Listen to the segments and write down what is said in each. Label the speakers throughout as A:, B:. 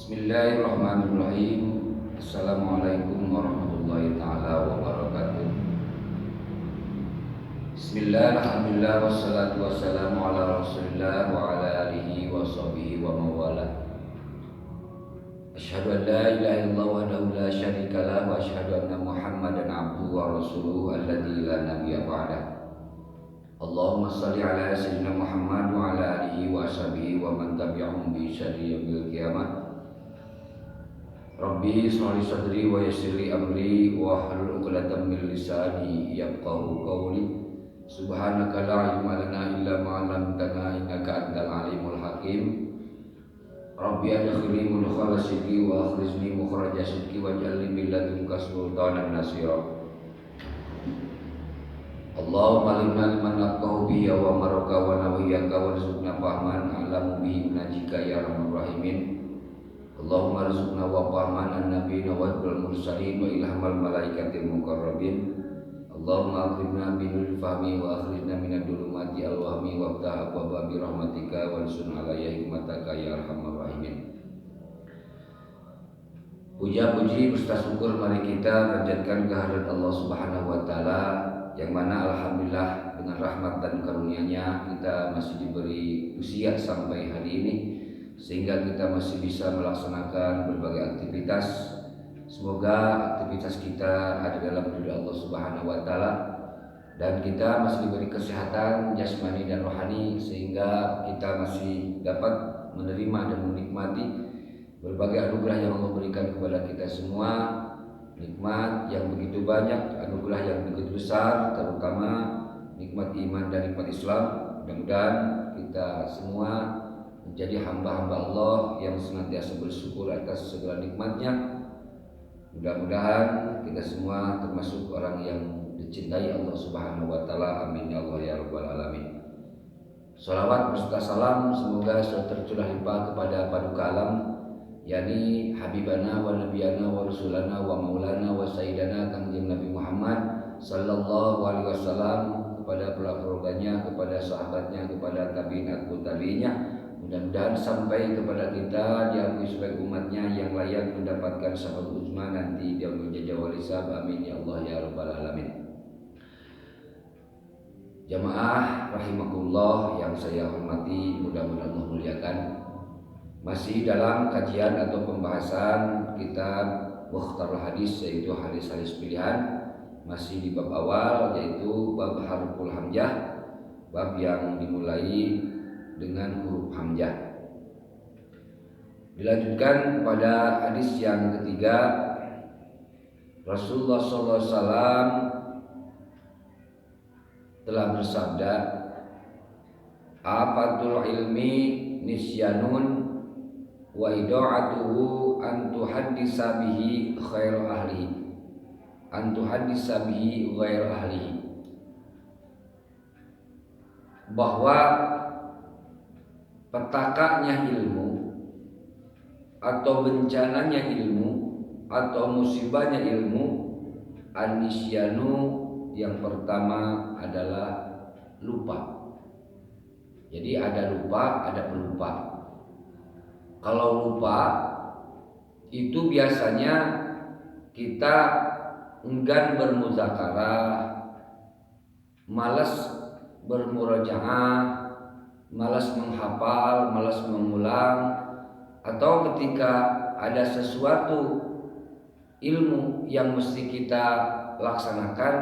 A: Bismillahirrahmanirrahim. Assalamualaikum warahmatullahi ta'ala wabarakatuh. Bismillah, alhamdulillah, wassalatu wassalamu ala rasulillah wa ala alihi wa sahbihi wa mawala. Asyhadu an la ilaha illallah wahdahu la syarika lah wa asyhadu anna muhammadan abduhu wa rasuluhu alladzi la nabiyya ba'dah. Allahumma shalli ala sayyidina Muhammad wa ala alihi wa sahbihi wa man tabi'ahum bi syarri yaumil qiyamah. Rabbi shrah li sadri wa yassir li amri wa hlul 'uqdatam min lisani yafqahu qawli. Subhanaka la ilma lana illa ma 'allamtana innaka antal alimul hakim. Rabbi adkhilni mudkhala sidqi wa akhrijni mukhraja sidqi waj'alni min ladunka sultanan nasira. Allahumma alimna liman nafqahu bihi wa maraka wa nawiyaka warzuqna fahman a'lamu bihi najika ya arhamar rahimin. Allahumma rizqna wa fahman an-nabiyina wa ibral mursalin wa ilhamal malaikatil muqarrabin. Allahumma akrimna binul fahmi wa akhrijna minad dhulumati al-wahmi wa ftah abwaaba bi rahmatika wa ansun alayya hikmataka ya arhamar rahimin. Puja-puji beserta syukur mari kita panjatkan kehadirat Allah Subhanahu wa taala yang mana alhamdulillah dengan rahmat dan karunia-Nya kita masih diberi usia sampai hari ini, sehingga kita masih bisa melaksanakan berbagai aktivitas. Semoga aktivitas kita ada dalam ridho Allah Subhanahu wa taala dan kita masih diberi kesehatan jasmani dan rohani, sehingga kita masih dapat menerima dan menikmati berbagai anugerah yang Allah berikan kepada kita semua. Nikmat yang begitu banyak, anugerah yang begitu besar, terutama nikmat iman dan nikmat Islam. Mudah-mudahan kita semua menjadi hamba-hamba Allah yang senantiasa bersyukur atas segala nikmatnya. Mudah-mudahan kita semua termasuk orang yang dicintai Allah Subhanahu wa taala. Amin ya Allah ya rabbal alamin. Salawat beserta salam semoga selalu tercurah limpah kepada paduka alam, yakni habibana wa nabiyana wa rasulana wa maulana wa sayyidana Kangjeng Nabi Muhammad sallallahu alaihi wasallam, kepada keluarganya, kepada sahabatnya, kepada tabi'in atau tabi'inya. Mudah-mudahan sampai kepada kita diakui sebagai umatnya yang layak mendapatkan syafaat uzma nanti di yaumul jazaa wal hisab. Amin ya Allah ya rabbal alamin. Jamaah rahimakumullah yang saya hormati, mudah-mudahan Allah muliakan. Masih dalam kajian atau pembahasan kitab Mukhtarul Hadis, yaitu hadis-hadis pilihan. Masih di bab awal, yaitu bab harful hamzah, bab yang dimulai dengan huruf hamzah. Dilanjutkan pada hadis yang ketiga, Rasulullah SAW telah bersabda, afatul ilmi nisyanun wa ida'atuhu an tuhaddisa bihi khairu ahlihi, an tuhaddisa bihi ghairu ahlihi. Bahwa petakanya ilmu atau bencananya ilmu atau musibahnya ilmu, anisyanu yang pertama adalah lupa. Jadi ada lupa, ada pelupa. Kalau lupa itu biasanya kita enggan bermuzakarah, malas bermurajaah, malas menghafal, malas mengulang, atau ketika ada sesuatu ilmu yang mesti kita laksanakan,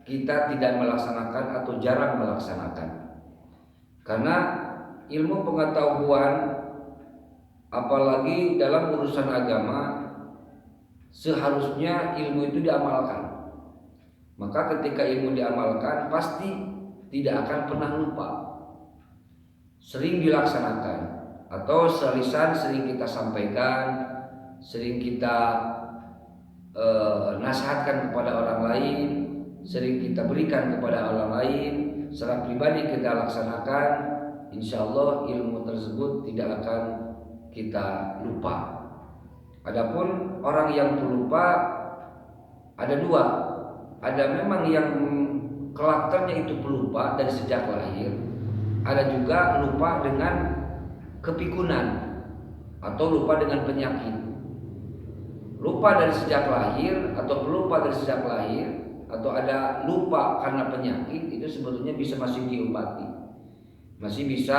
A: kita tidak melaksanakan atau jarang melaksanakan. Karena ilmu pengetahuan, apalagi dalam urusan agama, seharusnya ilmu itu diamalkan. Maka ketika ilmu diamalkan, pasti tidak akan pernah lupa. Sering dilaksanakan, atau selisan sering kita sampaikan, sering kita nasihatkan kepada orang lain, sering kita berikan kepada orang lain, secara pribadi kita laksanakan. Insya Allah ilmu tersebut tidak akan kita lupa. Adapun orang yang pelupa ada dua. Ada memang yang karakternya itu pelupa dari sejak lahir. Ada juga lupa dengan kepikunan. atau lupa dengan penyakit. Lupa dari sejak lahir atau pelupa dari sejak lahir atau ada lupa karena penyakit, itu sebetulnya masih diobati. Masih bisa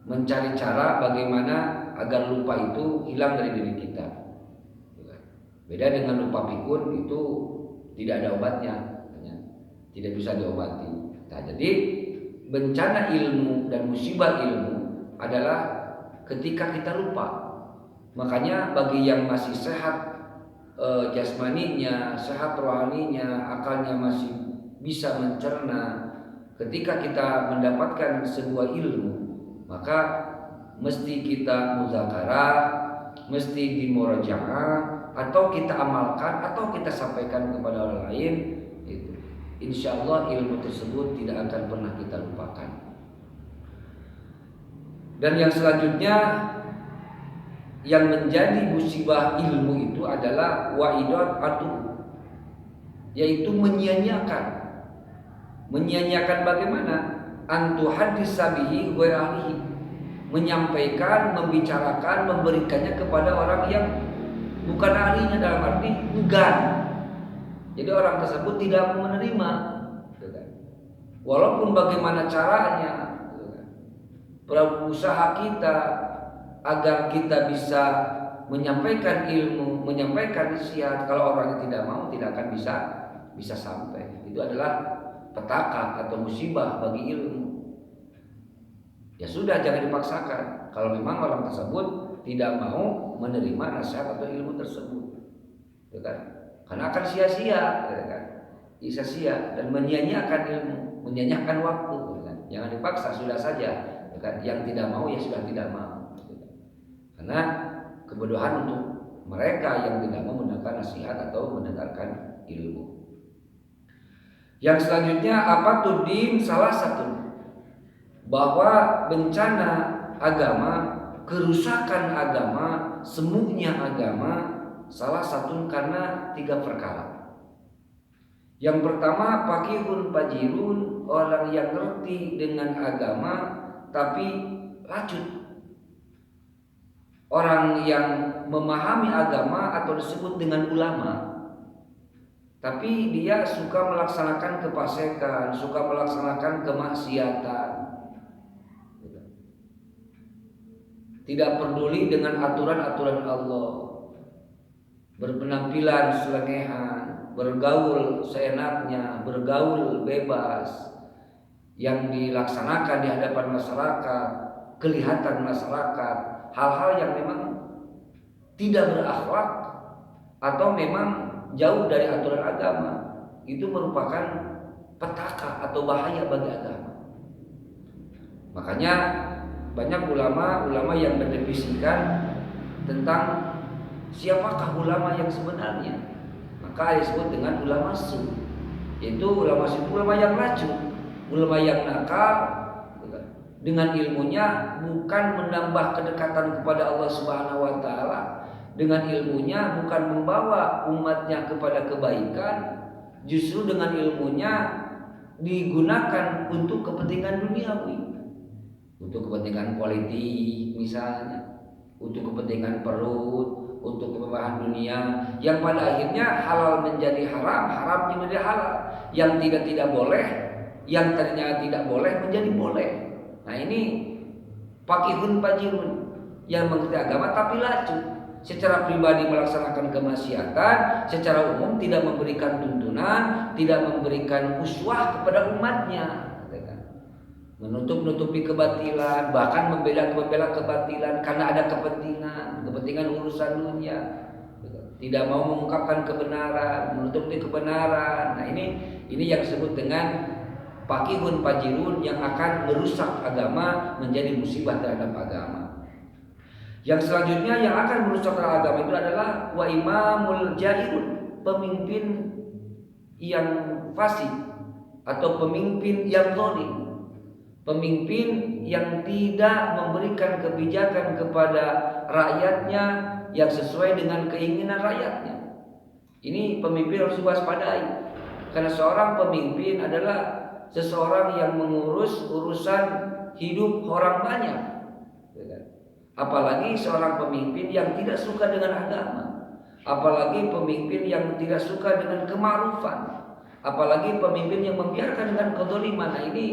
A: mencari cara bagaimana agar lupa itu hilang dari diri kita. Beda dengan lupa pikun, itu tidak ada obatnya, tidak bisa diobati. Nah, jadi bencana ilmu dan musibah ilmu adalah ketika kita lupa. Makanya bagi yang masih sehat jasmaninya, sehat rohaninya, akalnya masih bisa mencerna, ketika kita mendapatkan sebuah ilmu, maka mesti kita muzakarah, mesti dimurajaah, atau kita amalkan, atau kita sampaikan kepada orang lain. Itu insya Allah ilmu tersebut tidak akan pernah kita lupakan. Dan yang selanjutnya yang menjadi musibah ilmu itu adalah wa'idat atu, yaitu menyia-nyiakan. Menyia-nyiakan bagaimana? Antu hadis sabihi wa ahlihi, menyampaikan, membicarakan, memberikannya kepada orang yang bukan ahlinya, dalam arti enggan. Jadi orang tersebut tidak menerima, walaupun bagaimana caranya, berusaha kita agar kita bisa menyampaikan ilmu, menyampaikan nasihat, kalau orang yang tidak mau, tidak akan bisa sampai. Itu adalah petaka atau musibah bagi ilmu. Ya sudah, jangan dipaksakan. Kalau memang orang tersebut tidak mau menerima nasihat atau ilmu tersebut, ya kan? Karena akan sia-sia, ya kan? Sia-sia dan menyia-nyiakan ilmu, menyia-nyiakan waktu, ya kan? Jangan dipaksa, sudah saja, ya kan? Yang tidak mau ya sudah tidak mau. Karena kebodohan untuk mereka yang tidak mau mendengarkan nasihat atau mendengarkan ilmu. Yang selanjutnya apa tudin, salah satu bahwa bencana agama, kerusakan agama, semuanya agama, salah satu karena 3 perkara. Yang pertama pakihun pajirun, orang yang ngerti dengan agama tapi lacut. Orang yang memahami agama atau disebut dengan ulama, tapi dia suka melaksanakan kefasikan, suka melaksanakan kemaksiatan, tidak peduli dengan aturan-aturan Allah, berpenampilan selengehan, bergaul seenaknya, bergaul bebas, yang dilaksanakan di hadapan masyarakat, kelihatan masyarakat, hal-hal yang memang tidak berakhlak atau memang jauh dari aturan agama, itu merupakan petaka atau bahaya bagi agama. Makanya banyak ulama yang mendefinisikan tentang siapakah ulama yang sebenarnya. Maka disebut dengan ulama su, yaitu ulama su, ulama yang racun, ulama yang nakal, dengan ilmunya bukan menambah kedekatan kepada Allah Subhanahu wa taala, dengan ilmunya bukan membawa umatnya kepada kebaikan, justru dengan ilmunya digunakan untuk kepentingan duniawi, untuk kepentingan politik misalnya, untuk kepentingan perut, untuk kemewahan dunia, yang pada akhirnya halal menjadi haram, haram menjadi halal, yang tidak boleh, yang tadinya tidak boleh menjadi boleh. Nah ini pakihun pajirun, yang mengerti agama tapi lacu, secara pribadi melaksanakan kemaksiatan, secara umum tidak memberikan tuntunan, tidak memberikan uswah kepada umatnya, menutup-nutupi kebatilan, bahkan membela kebatilan karena ada kepentingan urusan dunia, tidak mau mengungkapkan kebenaran, menutupi kebenaran. Nah ini yang disebut dengan pakihun pajirun, yang akan merusak agama, menjadi musibah terhadap agama. Yang selanjutnya yang akan merusak agama itu adalah wa imamul jairun, pemimpin yang fasik atau pemimpin yang zalim, pemimpin yang tidak memberikan kebijakan kepada rakyatnya yang sesuai dengan keinginan rakyatnya. Ini pemimpin harus diwaspadai, karena seorang pemimpin adalah seseorang yang mengurus urusan hidup orang banyak. Apalagi seorang pemimpin yang tidak suka dengan agama, apalagi pemimpin yang tidak suka dengan kema'rufan, apalagi pemimpin yang membiarkan dengan kezaliman. Nah, ini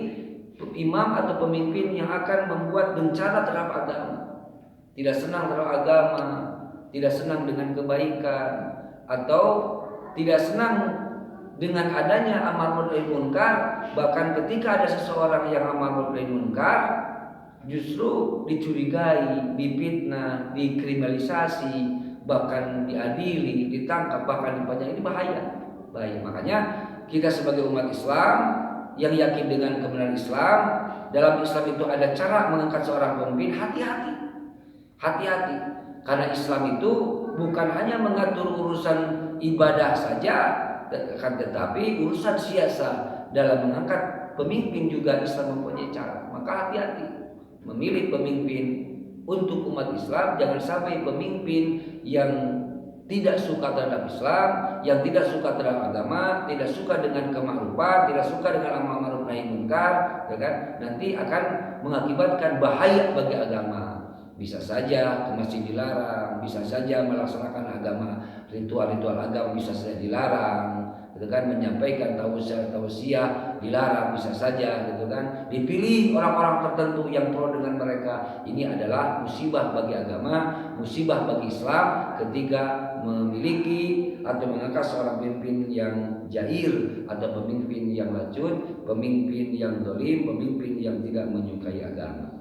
A: imam atau pemimpin yang akan membuat bencana terhadap agama, tidak senang terhadap agama, tidak senang dengan kebaikan, atau tidak senang dengan adanya amar ma'ruf nahi munkar. Bahkan ketika ada seseorang yang amar ma'ruf nahi munkar, justru dicurigai, difitnah, dikriminalisasi, bahkan diadili, ditangkap, bahkan dipajak. Ini bahaya. Makanya kita sebagai umat Islam yang yakin dengan kebenaran Islam, dalam Islam itu ada cara mengangkat seorang pemimpin. Hati-hati, karena Islam itu bukan hanya mengatur urusan ibadah saja, tetapi urusan siasa. Dalam mengangkat pemimpin juga Islam mempunyai cara. Maka hati-hati memilih pemimpin untuk umat Islam. Jangan sampai pemimpin yang tidak suka terhadap Islam, yang tidak suka terhadap agama, tidak suka dengan kema'rufan, tidak suka dengan amar ma'ruf nahi munkar, ya kan? Nanti akan mengakibatkan bahaya bagi agama. Bisa saja ke masjid dilarang, bisa saja melaksanakan agama, ritual-ritual agama bisa saja dilarang, gitu kan? Menyampaikan tausiah dilarang, bisa saja, gitu kan? Dipilih orang-orang tertentu yang pro dengan mereka. Ini adalah musibah bagi agama, musibah bagi Islam ketika memiliki atau mengangkat seorang pemimpin yang jahil, atau pemimpin yang lacut, pemimpin yang zalim, pemimpin yang tidak menyukai agama.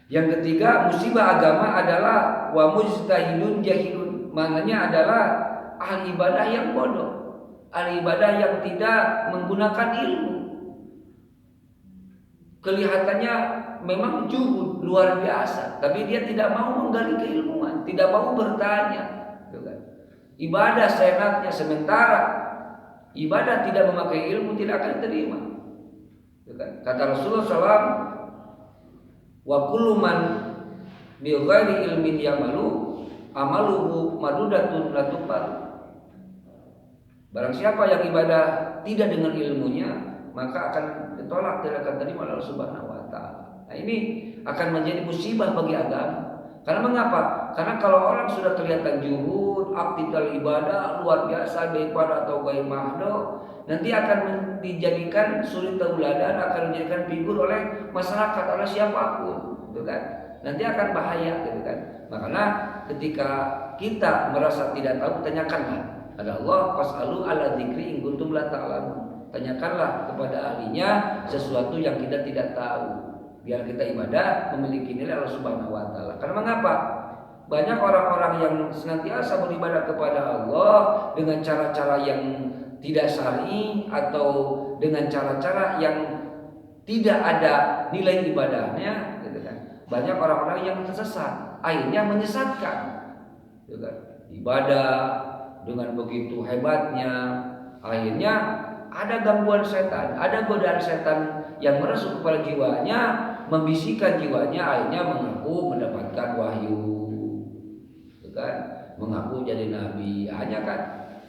A: Yang ketiga, musibah agama adalah wa mujtahidun jahilun. Maknanya adalah ahli ibadah yang bodoh, ahli ibadah yang tidak menggunakan ilmu. Kelihatannya memang juhud luar biasa, tapi dia tidak mau menggali keilmuan, tidak mau bertanya. Ibadah seenaknya, sementara ibadah tidak memakai ilmu tidak akan diterima. Kata Rasulullah SAW, wa kullu man bi ghairi ilmin ya'malu amaluhu madudatun la tuqbal. Barang siapa yang ibadah tidak dengan ilmunya, maka akan ditolak, tidak akan terima oleh Allah Subhanahu wa taala. Nah, ini akan menjadi musibah bagi agama. Karena mengapa? Karena kalau orang sudah kelihatan juhud, aktif dalam ibadah luar biasa, baik pada atau baik mahdo, nanti akan dijadikan suri tauladan, akan dijadikan figur oleh masyarakat, oleh siapapun, gitu kan? Nanti akan bahaya, gitu kan? Makanya ketika kita merasa tidak tahu, tanyakanlah. Ada Allah, fas'alu ala dzikri in kuntum la ta'lamun. Tanyakanlah kepada ahlinya sesuatu yang kita tidak tahu, biar kita ibadah memiliki nilai Allah Subhanahu wa taala. Karena mengapa? Banyak orang-orang yang senantiasa beribadah kepada Allah dengan cara-cara yang tidak syar'i, atau dengan cara-cara yang tidak ada nilai ibadahnya, gitu kan. Banyak orang-orang yang tersesat, akhirnya menyesatkan, gitu kan. Ibadah dengan begitu hebatnya, akhirnya ada gangguan setan, ada godaan setan yang merasuk kepada jiwanya, membisikkan jiwanya, akhirnya mengaku mendapatkan wahyu, gitu kan? Mengaku jadi nabi. Hanya kan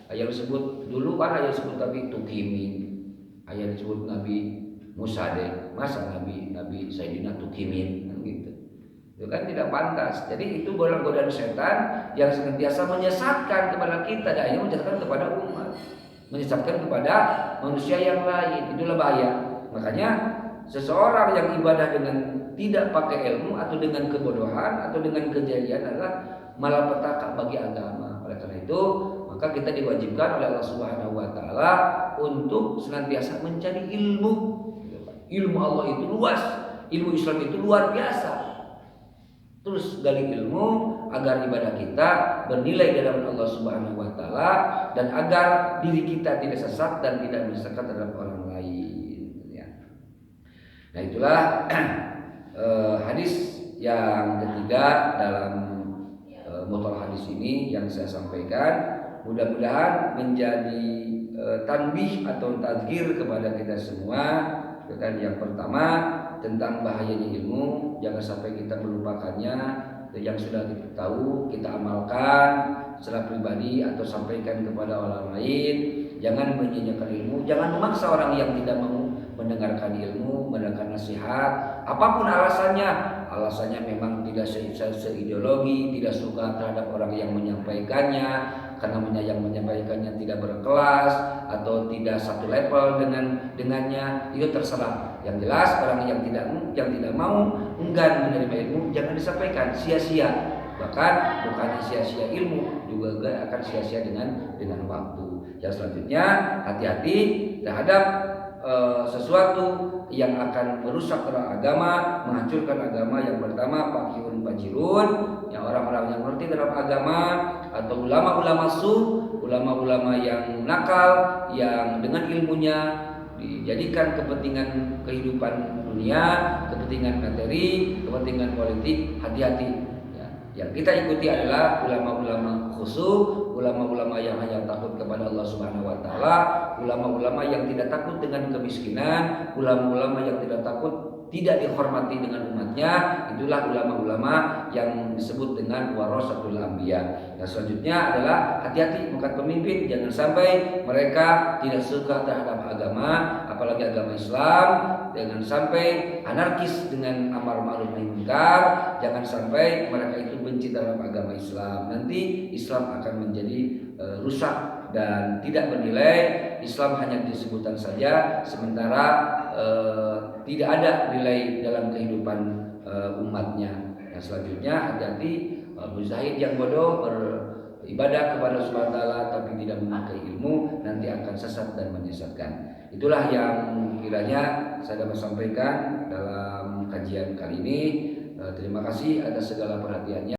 A: ayat disebut dulu kan, ayat disebut Nabi Tukimin, ayat disebut Nabi Musa deh, masa Nabi Sayyidina Tukimin, kan gitu. Itu kan tidak pantas. Jadi itu godaan setan yang senantiasa menyesatkan kepada kita, dan akhirnya menyesatkan kepada umat, menyesatkan kepada manusia yang lain. Itulah bahaya. Makanya seseorang yang ibadah dengan tidak pakai ilmu, atau dengan kebodohan, atau dengan kejahilan, adalah malapetaka bagi agama. Oleh karena itu, maka kita diwajibkan oleh Allah Subhanahu wa taala untuk senantiasa mencari ilmu. Ilmu Allah itu luas, ilmu Islam itu luar biasa. Terus gali ilmu agar ibadah kita bernilai di hadapan Allah Subhanahu wa taala, dan agar diri kita tidak sesat dan tidak menyesatkan terhadap orang lain, ya. Nah, itulah hadis yang ketiga dalam mutal hadis ini yang saya sampaikan. Mudah-mudahan menjadi tanbih atau tadzkir kepada kita semua. Yang pertama, tentang bahayanya ilmu, jangan sampai kita melupakannya. Yang sudah kita tahu kita amalkan secara pribadi atau sampaikan kepada orang lain. Jangan menyanyiakan ilmu, jangan memaksa orang yang tidak mau mendengarkan ilmu, mendengarkan nasihat, apapun alasannya, alasannya memang tidak seideologi, tidak suka terhadap orang yang menyampaikannya karena yang menyampaikannya tidak berkelas atau tidak satu level dengannya, itu terserah. Yang jelas orang yang tidak mau enggan menerima ilmu jangan disampaikan, sia-sia. Bahkan bukannya sia-sia ilmu, juga akan sia-sia dengan waktu. Yang selanjutnya, hati-hati terhadap sesuatu yang akan merusak agama, menghancurkan agama. Yang pertama, pakirun fajirun, yang orang-orang yang mengerti dalam agama, atau ulama-ulama ulama-ulama yang nakal, yang dengan ilmunya dijadikan kepentingan kehidupan dunia, kepentingan materi, kepentingan politik. Hati-hati. Yang kita ikuti adalah ulama-ulama khusyuk, ulama-ulama yang hanya takut kepada Allah Subhanahu wa taala, ulama-ulama yang tidak takut dengan kemiskinan, ulama-ulama yang tidak takut tidak dihormati dengan umatnya. Itulah ulama-ulama yang disebut dengan warasatul anbiya. Dan selanjutnya adalah hati-hati bukan pemimpin, jangan sampai mereka tidak suka terhadap agama, apalagi agama Islam. Jangan sampai anarkis dengan amar ma'ruf nahi munkar. Jangan sampai mereka itu benci terhadap agama Islam. Nanti Islam akan menjadi rusak dan tidak bernilai. Islam hanya disebutkan saja, sementara tidak ada nilai dalam kehidupan umatnya. Dan selanjutnya hati-hati mujtahid yang bodoh beribadah kepada Subhanahu wa taala tapi tidak memakai ilmu, nanti akan sesat dan menyesatkan. Itulah yang kiranya saya dapat sampaikan dalam kajian kali ini. Terima kasih atas segala perhatiannya.